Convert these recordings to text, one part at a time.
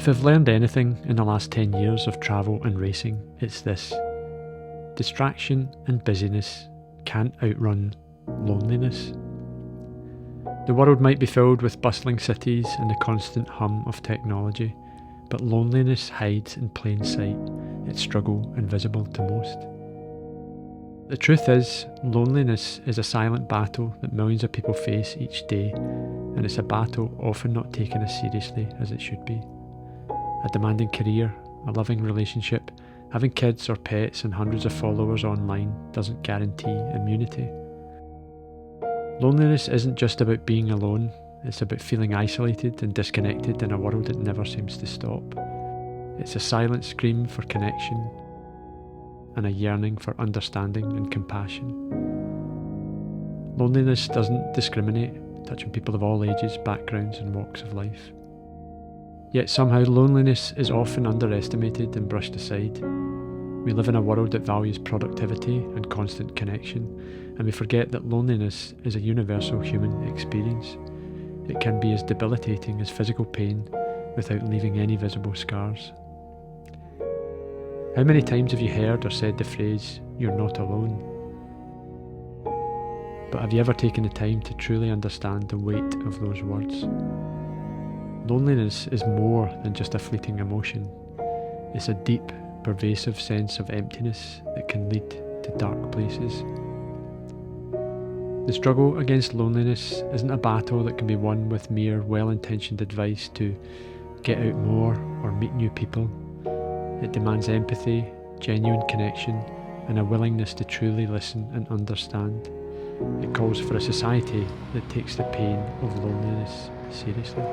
If I've learned anything in the last 10 years of travel and racing, it's this. Distraction and busyness can't outrun loneliness. The world might be filled with bustling cities and the constant hum of technology, but loneliness hides in plain sight, its struggle invisible to most. The truth is, loneliness is a silent battle that millions of people face each day, and it's a battle often not taken as seriously as it should be. A demanding career, a loving relationship, having kids or pets and hundreds of followers online doesn't guarantee immunity. Loneliness isn't just about being alone, it's about feeling isolated and disconnected in a world that never seems to stop. It's a silent scream for connection and a yearning for understanding and compassion. Loneliness doesn't discriminate, touching people of all ages, backgrounds and walks of life. Yet somehow loneliness is often underestimated and brushed aside. We live in a world that values productivity and constant connection, and we forget that loneliness is a universal human experience. It can be as debilitating as physical pain without leaving any visible scars. How many times have you heard or said the phrase, "You're not alone"? But have you ever taken the time to truly understand the weight of those words? Loneliness is more than just a fleeting emotion. It's a deep, pervasive sense of emptiness that can lead to dark places. The struggle against loneliness isn't a battle that can be won with mere well-intentioned advice to get out more or meet new people. It demands empathy, genuine connection, and a willingness to truly listen and understand. It calls for a society that takes the pain of loneliness seriously.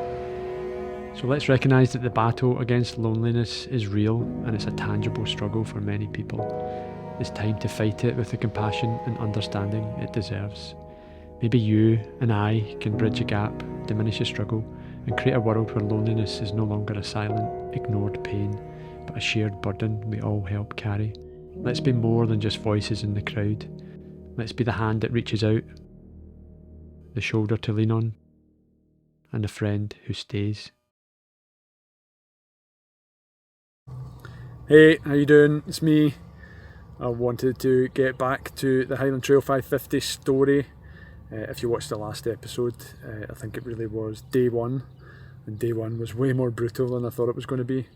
So let's recognise that the battle against loneliness is real and it's a tangible struggle for many people. It's time to fight it with the compassion and understanding it deserves. Maybe you and I can bridge a gap, diminish the struggle, and create a world where loneliness is no longer a silent, ignored pain, but a shared burden we all help carry. Let's be more than just voices in the crowd. Let's be the hand that reaches out, the shoulder to lean on, and the friend who stays. Hey, how you doing? It's me. I wanted to get back to the Highland Trail 550 story. If you watched the last episode, I think it really was day one, and day one was way more brutal than I thought it was going to be.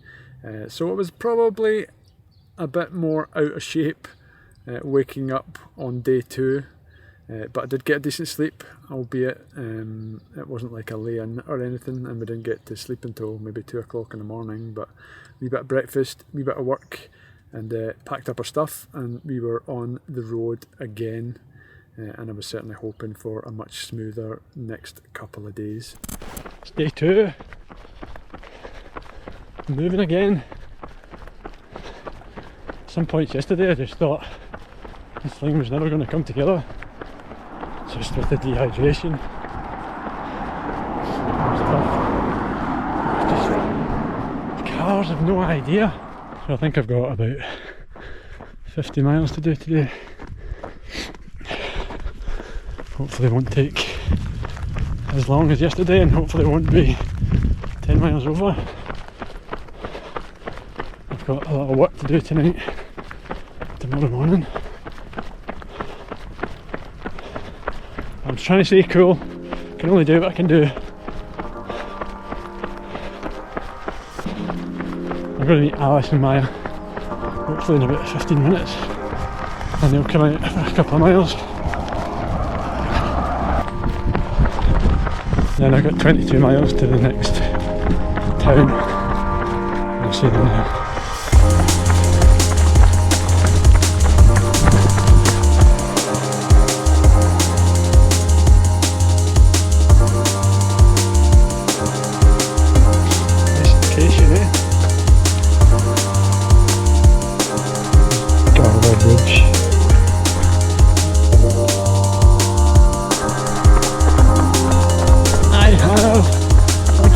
So it was probably a bit more out of shape waking up on day two, but I did get a decent sleep, albeit it wasn't like a lay-in or anything, and we didn't get to sleep until maybe 2 o'clock in the morning, but wee bit of breakfast, wee bit of work, and packed up our stuff, and we were on the road again, and I was certainly hoping for a much smoother next couple of days. It's day two, moving again. At some points yesterday I just thought this thing was never going to come together, just with the dehydration. Cars have no idea. So I think I've got about 50 miles to do today. Hopefully it won't take as long as yesterday, and hopefully it won't be 10 miles over. I've got a lot of work to do tonight, tomorrow morning. I'm trying to stay cool, can only do what I can do. I'm going to meet Alice and Maya, hopefully in about 15 minutes, and they'll come out for a couple of miles. Then I've got 22 miles to the next town. I'll see them now.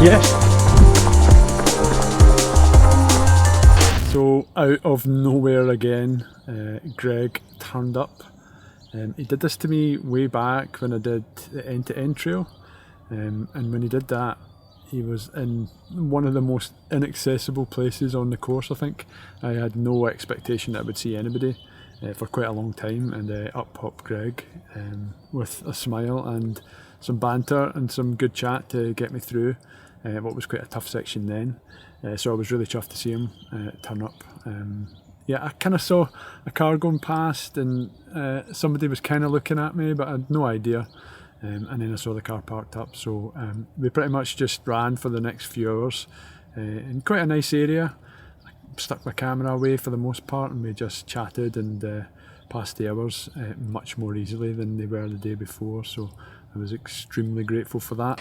Yes. So out of nowhere again, Greg turned up. He did this to me way back when I did the end-to-end trail, and when he did that, he was in one of the most inaccessible places on the course, I think. I had no expectation that I would see anybody for quite a long time, and up popped Greg with a smile and some banter and some good chat to get me through what was quite a tough section then. So I was really chuffed to see him turn up. Yeah, I kind of saw a car going past and somebody was kind of looking at me, but I had no idea. And then I saw the car parked up, so we pretty much just ran for the next few hours in quite a nice area. I stuck my camera away for the most part, and we just chatted and passed the hours much more easily than they were the day before, so I was extremely grateful for that.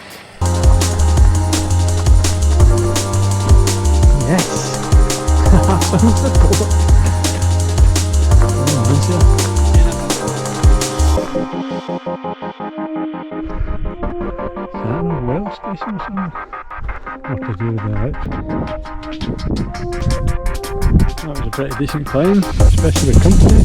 Yes! Is that a rail station or something? What to do with that? That was a pretty decent climb, especially with company.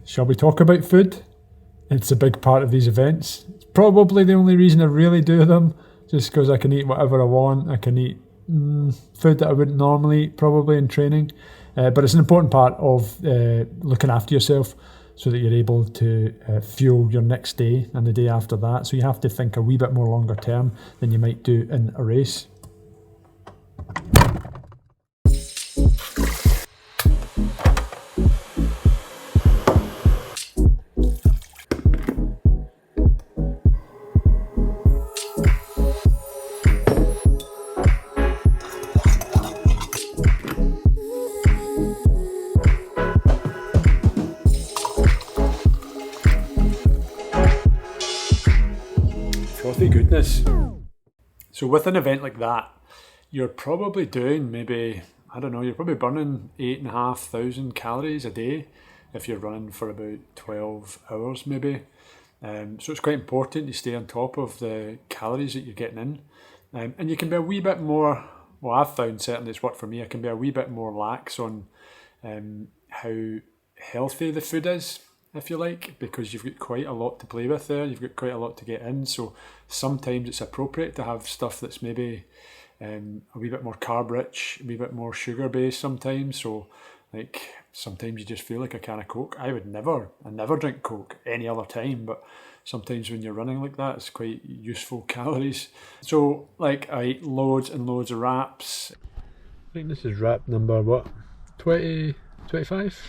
Shall we talk about food? It's a big part of these events. It's probably the only reason I really do them, just because I can eat whatever I want. I can eat food that I wouldn't normally eat probably in training. But it's an important part of looking after yourself so that you're able to fuel your next day and the day after that. So you have to think a wee bit more longer term than you might do in a race. Frothy goodness. So with an event like that, you're probably doing maybe, I don't know, you're probably burning 8,500 calories a day if you're running for about 12 hours maybe. So it's quite important to stay on top of the calories that you're getting in. And you can be a wee bit more, well, I've found certainly it's worked for me, I can be a wee bit more lax on how healthy the food is, if you like, because you've got quite a lot to play with there, you've got quite a lot to get in, so sometimes it's appropriate to have stuff that's maybe a wee bit more carb rich, a wee bit more sugar based sometimes, so like sometimes you just feel like a can of Coke. I never drink Coke any other time, but sometimes when you're running like that, it's quite useful calories. So like I eat loads and loads of wraps. I think this is wrap number what? 20, 25?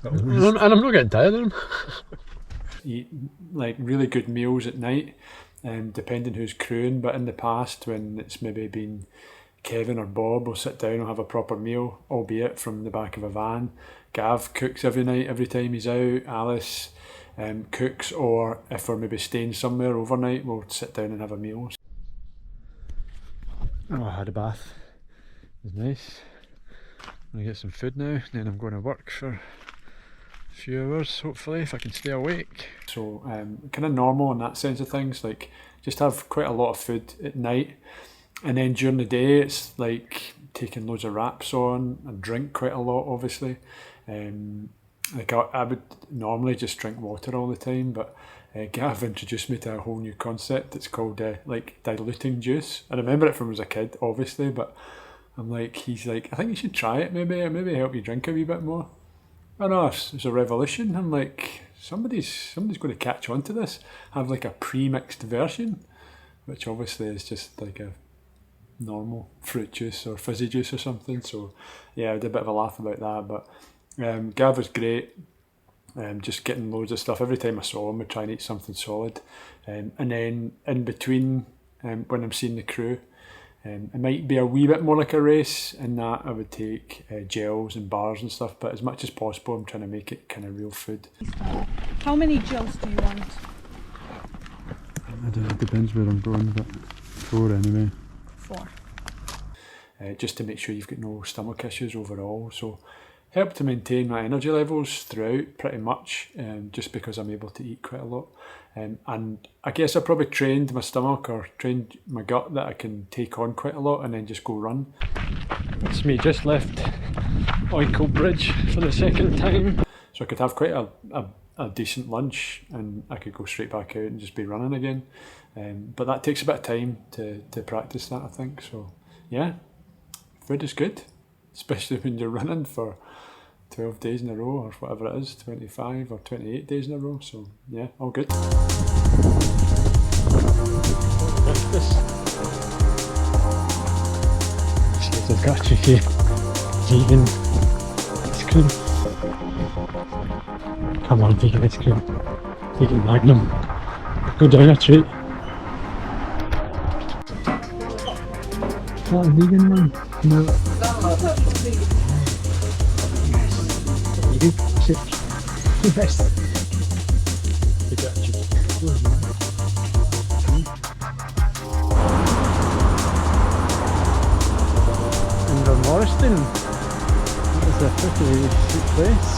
And I'm not getting tired of them. Eat like really good meals at night, depending who's crewing, but in the past when it's maybe been Kevin or Bob will sit down and have a proper meal, albeit from the back of a van. Gav cooks every night, every time he's out. Alice cooks, or if we're maybe staying somewhere overnight, we'll sit down and have a meal. Oh, I had a bath. It was nice. I'm going to get some food now, then I'm going to work for few hours hopefully if I can stay awake. So kind of normal in that sense of things, like just have quite a lot of food at night, and then during the day it's like taking loads of wraps on and drink quite a lot obviously. Like I would normally just drink water all the time, but Gav introduced me to a whole new concept. It's called like diluting juice. I remember it from as a kid obviously, but I'm like, he's like, I think you should try it, maybe help you drink a wee bit more. I know, it's a revolution. I'm like, somebody's going to catch on to this. Have like a pre-mixed version, which obviously is just like a normal fruit juice or fizzy juice or something. So yeah, I did a bit of a laugh about that. But Gav was great. Just getting loads of stuff. Every time I saw him, I'd try and eat something solid. And then in between, when I'm seeing the crew, It might be a wee bit more like a race in that I would take gels and bars and stuff, but as much as possible I'm trying to make it kind of real food. How many gels do you want? I don't know, it depends where I'm going, but 4 anyway. 4. Just to make sure you've got no stomach issues overall. So help to maintain my energy levels throughout pretty much, just because I'm able to eat quite a lot. And I guess I probably trained my stomach or trained my gut that I can take on quite a lot and then just go run. It's me, just left Oiko Bridge for the second time. So I could have quite a decent lunch and I could go straight back out and just be running again. But that takes a bit of time to practice that, I think. So yeah, food is good, especially when you're running for 12 days in a row or whatever it is, 25 or 28 days in a row. So yeah, all good. Breakfast. I've got a cheeky vegan ice cream. Come on, vegan ice cream. Vegan Magnum. Go down a treat. Not a vegan one? No. You sick. Yes. You got a cheeky. In Morriston. That is a pretty sweet place.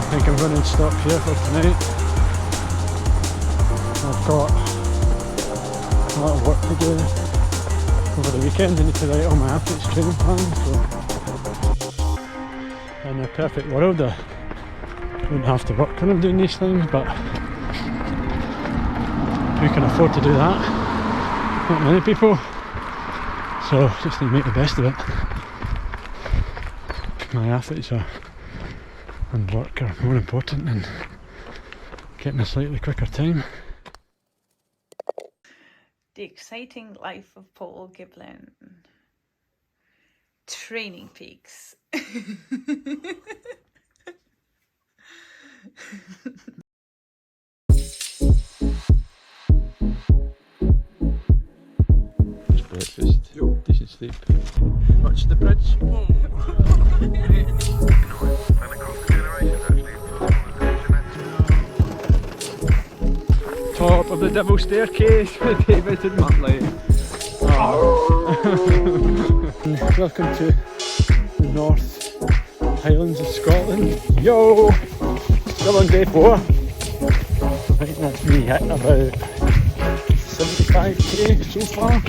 I think I'm going to stop here for tonight. I've got a lot of work to do over the weekend. I need to write all my athletes training plans. So in a perfect world I wouldn't have to work when I'm doing these things, but who can afford to do that? Not many people. So just need to make the best of it. My athletes and work are more important than getting a slightly quicker time. The exciting life of Paul Giblin. Training peaks. Breakfast, decent sleep. Watch the bridge. Top of the double staircase with David and Muttley. Welcome to the North Highlands of Scotland. Yo! Still on day 4. I think that's me hitting about 75k so far.